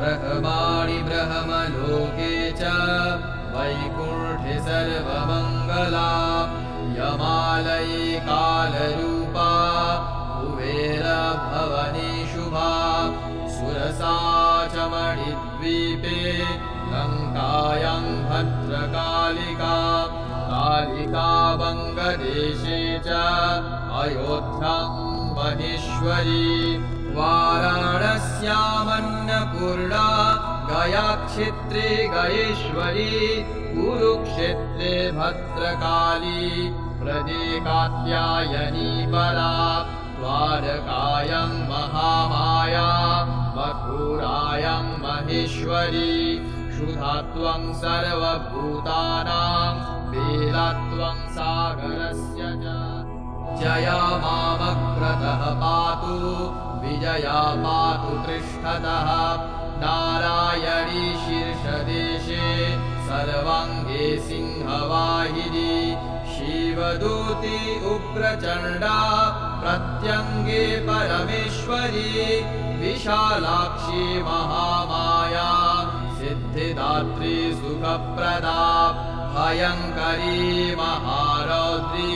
ब्रह्माणि ब्रह्मलोके च वैकुण्ठे सर्वमङ्गला यमालये कालरूपा कुबेरभवने शुभा सुरसा च मणिद्वीपे लङ्कायां भद्रकालिका कालिका वङ्गदेशे च अयोध्यां महेश्वरी वाराणस्यामन्नपूर्णा गयाक्षेत्रे गयेश्वरी कुरुक्षेत्रे भद्रकाली प्रदे कात्यायनी परा द्वारकायां महामाया मथुरायां महेश्वरी क्षुधात्वं सर्वभूतानां वेदात्वं सागरस्य च जया मामग्रतः पातु विजया पातु पृष्ठतः नारायणी शीर्षदेशे सर्वाङ्गे सिंहवाहिनी शिवदूती उग्रचण्डा प्रत्यङ्गे परमेश्वरी विशालाक्षी महामाया सिद्धिदात्री सुखप्रदा भयङ्करी महारौद्री